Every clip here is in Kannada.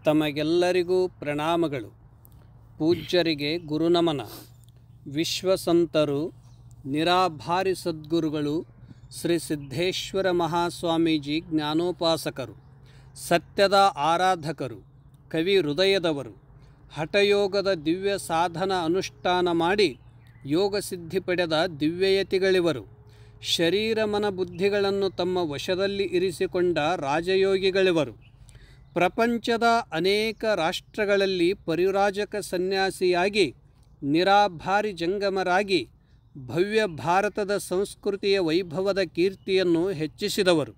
ತಮಗೆಲ್ಲರಿಗೂ ಪ್ರಣಾಮಗಳು. ಪೂಜ್ಯರಿಗೆ ಗುರುನಮನ. ವಿಶ್ವಸಂತರು, ನಿರಾಭಾರಿ ಸದ್ಗುರುಗಳು, ಶ್ರೀ ಸಿದ್ದೇಶ್ವರ ಮಹಾಸ್ವಾಮೀಜಿ ಜ್ಞಾನೋಪಾಸಕರು, ಸತ್ಯದ ಆರಾಧಕರು, ಕವಿ ಹೃದಯದವರು, ಹಠಯೋಗದ ದಿವ್ಯ ಸಾಧನ ಅನುಷ್ಠಾನ ಮಾಡಿ ಯೋಗ ಸಿದ್ಧಿ ಪಡೆದ ದಿವ್ಯಯತಿಗಳಿವರು, ಶರೀರ ಮನ ಬುದ್ಧಿಗಳನ್ನು ತಮ್ಮ ವಶದಲ್ಲಿ ಇರಿಸಿಕೊಂಡ ರಾಜಯೋಗಿಗಳಿವರು, ಪ್ರಪಂಚದ ಅನೇಕ ರಾಷ್ಟ್ರಗಳಲ್ಲಿ ಪರಿವ್ರಾಜಕ ಸನ್ಯಾಸಿಯಾಗಿ ನಿರಾಭಾರಿ ಜಂಗಮರಾಗಿ ಭವ್ಯ ಭಾರತದ ಸಂಸ್ಕೃತಿಯ ವೈಭವದ ಕೀರ್ತಿಯನ್ನು ಹೆಚ್ಚಿಸಿದವರು,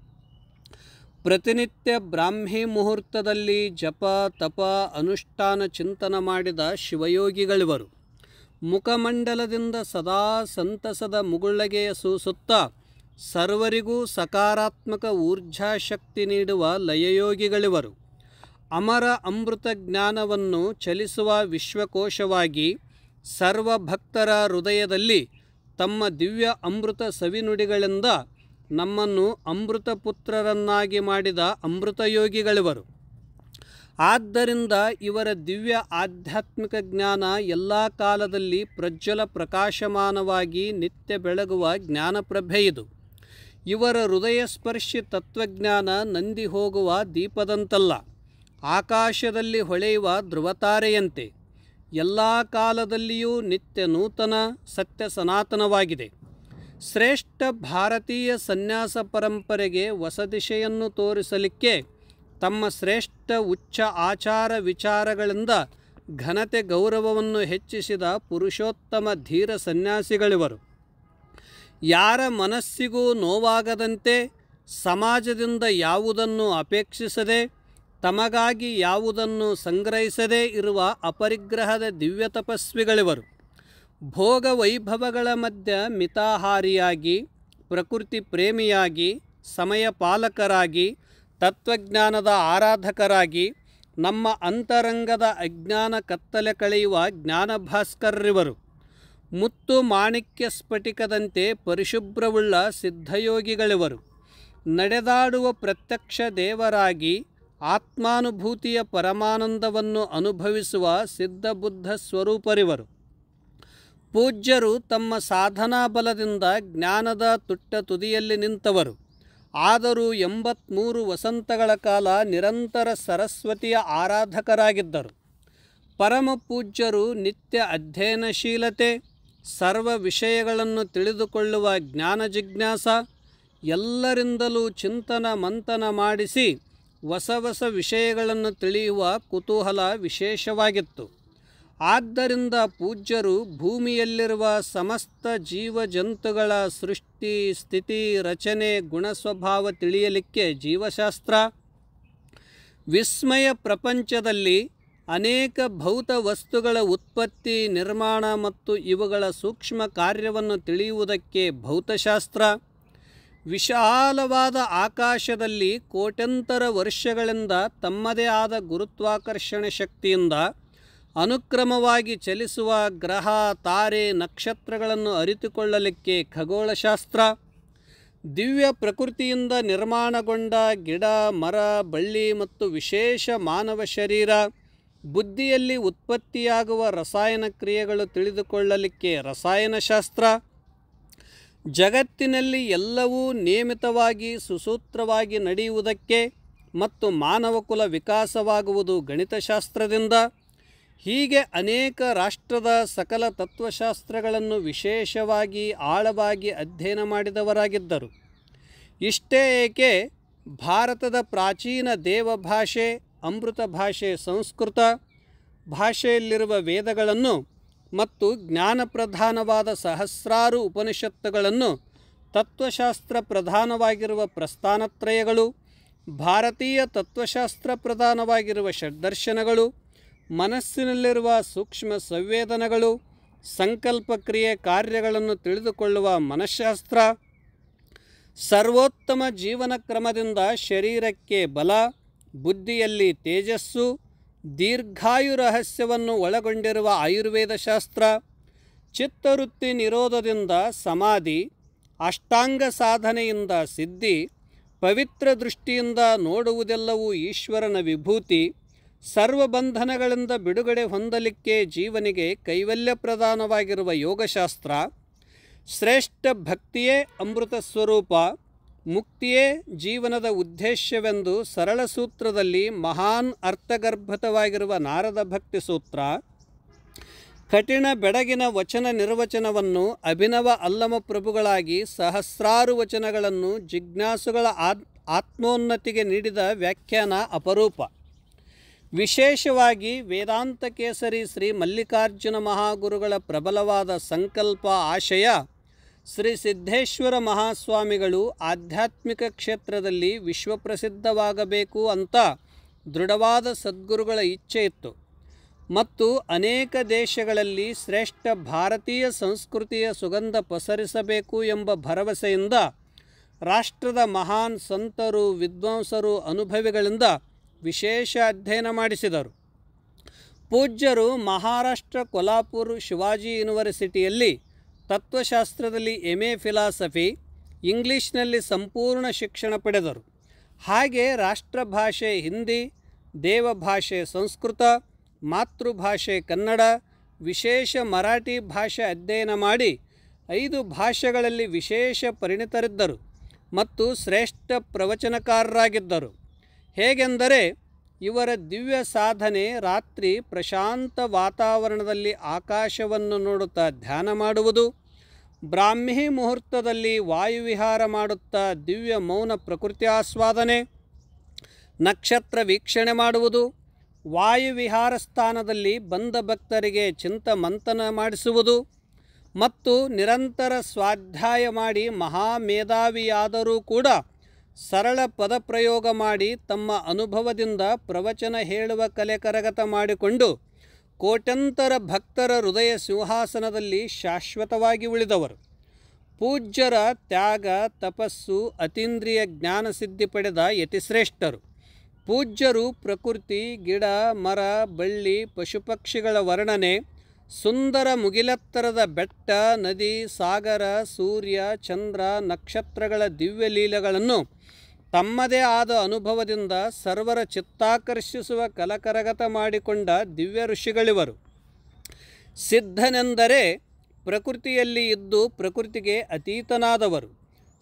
ಪ್ರತಿನಿತ್ಯ ಬ್ರಾಹ್ಮಿ ಮುಹೂರ್ತದಲ್ಲಿ ಜಪ ತಪ ಅನುಷ್ಠಾನ ಚಿಂತನ ಮಾಡಿದ ಶಿವಯೋಗಿಗಳಿವರು, ಮುಖಮಂಡಲದಿಂದ ಸದಾ ಸಂತಸದ ಮುಗುಳ್ನಗೆಯ ಸೂಸುತ್ತಾ ಸರ್ವರಿಗೂ ಸಕಾರಾತ್ಮಕ ಊರ್ಜಾಶಕ್ತಿ ನೀಡುವ ಲಯಯೋಗಿಗಳಿವರು, ಅಮರ ಅಮೃತ ಜ್ಞಾನವನ್ನು ಚಲಿಸುವ ವಿಶ್ವಕೋಶವಾಗಿ ಸರ್ವಭಕ್ತರ ಹೃದಯದಲ್ಲಿ ತಮ್ಮ ದಿವ್ಯ ಅಮೃತ ಸವಿನುಡಿಗಳಿಂದ ನಮ್ಮನ್ನು ಅಮೃತ ಪುತ್ರರನ್ನಾಗಿ ಮಾಡಿದ ಅಮೃತಯೋಗಿಗಳಿವರು. ಆದ್ದರಿಂದ ಇವರ ದಿವ್ಯ ಆಧ್ಯಾತ್ಮಿಕ ಜ್ಞಾನ ಎಲ್ಲ ಕಾಲದಲ್ಲಿ ಪ್ರಜ್ವಲ ಪ್ರಕಾಶಮಾನವಾಗಿ ನಿತ್ಯ ಬೆಳಗುವ ಜ್ಞಾನಪ್ರಭೆಯಿದು. ಇವರ ಹೃದಯ ಸ್ಪರ್ಶಿ ತತ್ವಜ್ಞಾನ ನಂದಿ ಹೋಗುವ ದೀಪದಂತಲ್ಲ, ಆಕಾಶದಲ್ಲಿ ಹೊಳೆಯುವ ಧ್ರುವತಾರೆಯಂತೆ ಎಲ್ಲ ಕಾಲದಲ್ಲಿಯೂ ನಿತ್ಯ ನೂತನ ಸತ್ಯ ಸನಾತನವಾಗಿದೆ. ಶ್ರೇಷ್ಠ ಭಾರತೀಯ ಸನ್ಯಾಸ ಪರಂಪರೆಗೆ ಹೊಸ ದಿಶೆಯನ್ನು ತೋರಿಸಲಿಕ್ಕೆ ತಮ್ಮ ಶ್ರೇಷ್ಠ ಉಚ್ಚ ಆಚಾರ ವಿಚಾರಗಳಿಂದ ಘನತೆ ಗೌರವವನ್ನು ಹೆಚ್ಚಿಸಿದ ಪುರುಷೋತ್ತಮ ಧೀರ ಸನ್ಯಾಸಿಗಳಿವರು. ಯಾರ ಮನಸ್ಸಿಗೂ ನೋವಾಗದಂತೆ ಸಮಾಜದಿಂದ ಯಾವುದನ್ನು ಅಪೇಕ್ಷಿಸದೆ ತಮಗಾಗಿ ಯಾವುದನ್ನು ಸಂಗ್ರಹಿಸದೇ ಇರುವ ಅಪರಿಗ್ರಹದ ದಿವ್ಯ ತಪಸ್ವಿಗಳಿವರು. ಭೋಗ ವೈಭವಗಳ ಮಧ್ಯ ಮಿತಾಹಾರಿಯಾಗಿ, ಪ್ರಕೃತಿ ಪ್ರೇಮಿಯಾಗಿ, ಸಮಯ ಪಾಲಕರಾಗಿ, ತತ್ವಜ್ಞಾನದ ಆರಾಧಕರಾಗಿ ನಮ್ಮ ಅಂತರಂಗದ ಅಜ್ಞಾನ ಕತ್ತಲೆ ಕಳೆಯುವ ಜ್ಞಾನಭಾಸ್ಕರರಿವರು. ಮುತ್ತು ಮಾಣಿಕ್ಯ ಸ್ಫಟಿಕದಂತೆ ಪರಿಶುಭ್ರವುಳ್ಳ ಸಿದ್ಧಯೋಗಿಗಳಿವರು. ನಡೆದಾಡುವ ಪ್ರತ್ಯಕ್ಷ ದೇವರಾಗಿ ಆತ್ಮಾನುಭೂತಿಯ ಪರಮಾನಂದವನ್ನು ಅನುಭವಿಸುವ ಸಿದ್ಧಬುದ್ಧ ಸ್ವರೂಪರಿವರು. ಪೂಜ್ಯರು ತಮ್ಮ ಸಾಧನಾ ಬಲದಿಂದ ಜ್ಞಾನದ ತುಟ್ಟ ತುದಿಯಲ್ಲಿ ನಿಂತವರು. ಆದರೂ 83 ವಸಂತಗಳ ಕಾಲ ನಿರಂತರ ಸರಸ್ವತಿಯ ಆರಾಧಕರಾಗಿದ್ದರು. ಪರಮ ಪೂಜ್ಯರು ನಿತ್ಯ ಅಧ್ಯಯನಶೀಲತೆ, ಸರ್ವ ವಿಷಯಗಳನ್ನು ತಿಳಿದುಕೊಳ್ಳುವ ಜ್ಞಾನ ಜಿಜ್ಞಾಸ, ಎಲ್ಲರಿಂದಲೂ ಚಿಂತನ ಮಂಥನ ಮಾಡಿಸಿ ಹೊಸ ಹೊಸ ವಿಷಯಗಳನ್ನು ತಿಳಿಯುವ ಕುತೂಹಲ ವಿಶೇಷವಾಗಿತ್ತು. ಆದ್ದರಿಂದ ಪೂಜ್ಯರು ಭೂಮಿಯಲ್ಲಿರುವ ಸಮಸ್ತ ಜೀವಜಂತುಗಳ ಸೃಷ್ಟಿ ಸ್ಥಿತಿ ರಚನೆ ಗುಣಸ್ವಭಾವ ತಿಳಿಯಲಿಕ್ಕೆ ಜೀವಶಾಸ್ತ್ರ, ವಿಸ್ಮಯ ಪ್ರಪಂಚದಲ್ಲಿ ಅನೇಕ ಭೌತ ವಸ್ತುಗಳ ಉತ್ಪತ್ತಿ ನಿರ್ಮಾಣ ಮತ್ತು ಇವುಗಳ ಸೂಕ್ಷ್ಮ ಕಾರ್ಯವನ್ನು ತಿಳಿಯುವುದಕ್ಕೆ ಭೌತಶಾಸ್ತ್ರ, ವಿಶಾಲವಾದ ಆಕಾಶದಲ್ಲಿ ಕೋಟ್ಯಂತರ ವರ್ಷಗಳಿಂದ ತಮ್ಮದೇ ಆದ ಗುರುತ್ವಾಕರ್ಷಣೆ ಶಕ್ತಿಯಿಂದ ಅನುಕ್ರಮವಾಗಿ ಚಲಿಸುವ ಗ್ರಹ ತಾರೆ ನಕ್ಷತ್ರಗಳನ್ನು ಅರಿತುಕೊಳ್ಳಲಿಕ್ಕೆ ಖಗೋಳಶಾಸ್ತ್ರ, ದಿವ್ಯ ಪ್ರಕೃತಿಯಿಂದ ನಿರ್ಮಾಣಗೊಂಡ ಗಿಡ ಮರ ಬಳ್ಳಿ ಮತ್ತು ವಿಶೇಷ ಮಾನವ ಶರೀರ, ಬುದ್ಧಿಯಲ್ಲಿ ಉತ್ಪತ್ತಿಯಾಗುವ ರಸಾಯನ ಕ್ರಿಯೆಗಳು ತಿಳಿದುಕೊಳ್ಳಲಿಕ್ಕೆ ರಸಾಯನಶಾಸ್ತ್ರ, ಜಗತ್ತಿನಲ್ಲಿ ಎಲ್ಲವೂ ನಿಯಮಿತವಾಗಿ ಸುಸೂತ್ರವಾಗಿ ನಡೆಯುವುದಕ್ಕೆ ಮತ್ತು ಮಾನವಕುಲ ವಿಕಾಸವಾಗುವುದು ಗಣಿತಶಾಸ್ತ್ರದಿಂದ, ಹೀಗೆ ಅನೇಕ ರಾಷ್ಟ್ರದ ಸಕಲ ತತ್ವಶಾಸ್ತ್ರಗಳನ್ನು ವಿಶೇಷವಾಗಿ ಆಳವಾಗಿ ಅಧ್ಯಯನ ಮಾಡಿದವರಾಗಿದ್ದರು. ಇಷ್ಟೇ ಏಕೆ ಭಾರತದ ಪ್ರಾಚೀನ ದೇವಭಾಷೆ ಅಮೃತ ಭಾಷೆ ಸಂಸ್ಕೃತ ಭಾಷೆಯಲ್ಲಿರುವ ವೇದಗಳನ್ನು ಮತ್ತು ಜ್ಞಾನಪ್ರಧಾನವಾದ ಸಹಸ್ರಾರು ಉಪನಿಷತ್ತುಗಳನ್ನು, ತತ್ವಶಾಸ್ತ್ರ ಪ್ರಧಾನವಾಗಿರುವ ಪ್ರಸ್ಥಾನತ್ರಯಗಳು, ಭಾರತೀಯ ತತ್ವಶಾಸ್ತ್ರ ಪ್ರಧಾನವಾಗಿರುವ ಷಡ್ದರ್ಶನಗಳು, ಮನಸ್ಸಿನಲ್ಲಿರುವ ಸೂಕ್ಷ್ಮ ಸಂವೇದನೆಗಳು, ಸಂಕಲ್ಪ ಕ್ರಿಯೆ ಕಾರ್ಯಗಳನ್ನು ತಿಳಿದುಕೊಳ್ಳುವ ಮನಃಶಾಸ್ತ್ರ, ಸರ್ವೋತ್ತಮ ಜೀವನ ಕ್ರಮದಿಂದ ಶರೀರಕ್ಕೆ ಬಲ, ಬುದ್ಧಿಯಲ್ಲಿ ತೇಜಸ್ಸು, ದೀರ್ಘಾಯು ರಹಸ್ಯವನ್ನು ಒಳಗೊಂಡಿರುವ ಆಯುರ್ವೇದ ಶಾಸ್ತ್ರ, ಚಿತ್ತವೃತ್ತಿ ನಿರೋಧದಿಂದ ಸಮಾಧಿ, ಅಷ್ಟಾಂಗ ಸಾಧನೆಯಿಂದ ಸಿದ್ಧಿ, ಪವಿತ್ರ ದೃಷ್ಟಿಯಿಂದ ನೋಡುವುದೆಲ್ಲವೂ ಈಶ್ವರನ ವಿಭೂತಿ, ಸರ್ವಬಂಧನಗಳಿಂದ ಬಿಡುಗಡೆ ಹೊಂದಲಿಕ್ಕೆ ಜೀವನಿಗೆ ಕೈವಲ್ಯ ಪ್ರಧಾನವಾಗಿರುವ ಯೋಗಶಾಸ್ತ್ರ, ಶ್ರೇಷ್ಠ ಭಕ್ತಿಯೇ ಅಮೃತ ಸ್ವರೂಪ, ಮುಕ್ತಿಯೇ ಜೀವನದ ಉದ್ದೇಶವೆಂದು ಸರಳ ಸೂತ್ರದಲ್ಲಿ ಮಹಾನ್ ಅರ್ಥಗರ್ಭಿತವಾಗಿರುವ ನಾರದ ಭಕ್ತಿ ಸೂತ್ರ, ಕಠಿಣ ಬೆಡಗಿನ ವಚನ ನಿರ್ವಚನವನ್ನು ಅಭಿನವ ಅಲ್ಲಮ ಪ್ರಭುಗಳಾಗಿ ಸಹಸ್ರಾರು ವಚನಗಳನ್ನು ಜಿಜ್ಞಾಸುಗಳ ಆತ್ಮೋನ್ನತಿಗೆ ನೀಡಿದ ವ್ಯಾಖ್ಯಾನ ಅಪರೂಪ. ವಿಶೇಷವಾಗಿ ವೇದಾಂತ ಕೇಸರಿ ಶ್ರೀ ಮಲ್ಲಿಕಾರ್ಜುನ ಮಹಾಗುರುಗಳ ಪ್ರಬಲವಾದ ಸಂಕಲ್ಪ ಆಶಯ, ಶ್ರೀ ಸಿದ್ದೇಶ್ವರ ಮಹಾಸ್ವಾಮಿಗಳು ಆಧ್ಯಾತ್ಮಿಕ ಕ್ಷೇತ್ರದಲ್ಲಿ ವಿಶ್ವಪ್ರಸಿದ್ಧವಾಗಬೇಕು ಅಂತ ದೃಢವಾದ ಸದ್ಗುರುಗಳ ಇಚ್ಛೆ ಇತ್ತು ಮತ್ತು ಅನೇಕ ದೇಶಗಳಲ್ಲಿ ಶ್ರೇಷ್ಠ ಭಾರತೀಯ ಸಂಸ್ಕೃತಿಯ ಸುಗಂಧ ಪಸರಿಸಬೇಕು ಎಂಬ ಭರವಸೆಯಿಂದ ರಾಷ್ಟ್ರದ ಮಹಾನ್ ಸಂತರು, ವಿದ್ವಾಂಸರು, ಅನುಭವಿಗಳಿಂದ ವಿಶೇಷ ಅಧ್ಯಯನ ಮಾಡಿಸಿದರು. ಪೂಜ್ಯರು ಮಹಾರಾಷ್ಟ್ರ ಕೊಲ್ಹಾಪುರ ಶಿವಾಜಿ ಯೂನಿವರ್ಸಿಟಿಯಲ್ಲಿ ತತ್ವಶಾಸ್ತ್ರದಲ್ಲಿ MA ಫಿಲಾಸಫಿ, ಇಂಗ್ಲೀಷ್ನಲ್ಲಿ ಸಂಪೂರ್ಣ ಶಿಕ್ಷಣ ಪಡೆದರು. ಹಾಗೆ ರಾಷ್ಟ್ರಭಾಷೆ ಹಿಂದಿ, ದೇವಭಾಷೆ ಸಂಸ್ಕೃತ, ಮಾತೃಭಾಷೆ ಕನ್ನಡ, ವಿಶೇಷ ಮರಾಠಿ ಭಾಷೆ ಅಧ್ಯಯನ ಮಾಡಿ 5 ಭಾಷೆಗಳಲ್ಲಿ ವಿಶೇಷ ಪರಿಣಿತರಿದ್ದರು ಮತ್ತು ಶ್ರೇಷ್ಠ ಪ್ರವಚನಕಾರರಾಗಿದ್ದರು. ಹೇಗೆಂದರೆ ಇವರ ದಿವ್ಯ ಸಾಧನೆ ರಾತ್ರಿ ಪ್ರಶಾಂತ ವಾತಾವರಣದಲ್ಲಿ ಆಕಾಶವನ್ನು ನೋಡುತ್ತಾ ಧ್ಯಾನ ಮಾಡುವುದು, ಬ್ರಾಹ್ಮಿ ಮುಹೂರ್ತದಲ್ಲಿ ವಾಯುವಿಹಾರ ಮಾಡುತ್ತಾ ದಿವ್ಯ ಮೌನ ಪ್ರಕೃತಿ ಆಸ್ವಾದನೆ, ನಕ್ಷತ್ರ ವೀಕ್ಷಣೆ ಮಾಡುವುದು, ವಾಯುವಿಹಾರ ಸ್ಥಾನದಲ್ಲಿ ಬಂದ ಭಕ್ತರಿಗೆ ಚಿಂತಮಂಥನ ಮಾಡಿಸುವುದು ಮತ್ತು ನಿರಂತರ ಸ್ವಾಧ್ಯಾಯ ಮಾಡಿ ಮಹಾಮೇಧಾವಿಯಾದರೂ ಕೂಡ ಸರಳ ಪದಪ್ರಯೋಗ ಮಾಡಿ ತಮ್ಮ ಅನುಭವದಿಂದ ಪ್ರವಚನ ಹೇಳುವ ಕಲೆ ಕರಗತ ಮಾಡಿಕೊಂಡು ಕೋಟ್ಯಂತರ ಭಕ್ತರ ಹೃದಯ ಸಿಂಹಾಸನದಲ್ಲಿ ಶಾಶ್ವತವಾಗಿ ಉಳಿದವರು. ಪೂಜ್ಯರ ತ್ಯಾಗ, ತಪಸ್ಸು, ಅತೀಂದ್ರಿಯ ಜ್ಞಾನ ಸಿದ್ಧಿ ಪಡೆದ ಯತಿಶ್ರೇಷ್ಠರು. ಪೂಜ್ಯರು ಪ್ರಕೃತಿ, ಗಿಡ, ಮರ, ಬಳ್ಳಿ, ಪಶುಪಕ್ಷಿಗಳ ವರ್ಣನೆ, ಸುಂದರ ಮುಗಿಲೆತ್ತರದ ಬೆಟ್ಟ, ನದಿ, ಸಾಗರ, ಸೂರ್ಯ, ಚಂದ್ರ, ನಕ್ಷತ್ರಗಳ ದಿವ್ಯ ಲೀಲೆಗಳನ್ನು ತಮ್ಮದೇ ಆದ ಅನುಭವದಿಂದ ಸರ್ವರ ಚಿತ್ತಾಕರ್ಷಿಸುವ ಕಲಕರಗತ ಮಾಡಿಕೊಂಡ ದಿವ್ಯ ಋಷಿಗಳಿವರು. ಸಿದ್ಧನೆಂದರೆ ಪ್ರಕೃತಿಯಲ್ಲಿ ಇದ್ದು ಪ್ರಕೃತಿಗೆ ಅತೀತನಾದವರು.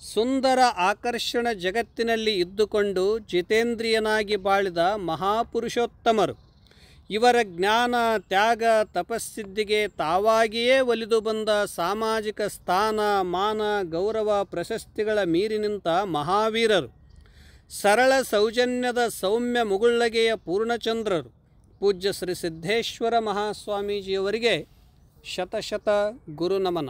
ಸುಂದರ ಆಕರ್ಷಣ ಜಗತ್ತಿನಲ್ಲಿ ಇದ್ದುಕೊಂಡು ಜಿತೇಂದ್ರಿಯನಾಗಿ ಬಾಳಿದ ಮಹಾಪುರುಷೋತ್ತಮರು. ಇವರ ಜ್ಞಾನ, ತ್ಯಾಗ, ತಪಸ್ಸಿದ್ಧಿಗೆ ತಾವಾಗಿಯೇ ಒಲಿದು ಬಂದ ಸಾಮಾಜಿಕ ಸ್ಥಾನ, ಮಾನ, ಗೌರವ, ಪ್ರಶಸ್ತಿಗಳ ಮೀರಿ ನಿಂತ ಮಹಾವೀರರು. ಸರಳ ಸೌಜನ್ಯದ ಸೌಮ್ಯ ಮುಗುಳ್ಳಗೆಯ ಪೂರ್ಣಚಂದ್ರರು. ಪೂಜ್ಯ ಶ್ರೀ ಸಿದ್ದೇಶ್ವರ ಮಹಾಸ್ವಾಮೀಜಿಯವರಿಗೆ ಶತಶತ ಗುರುನಮನ.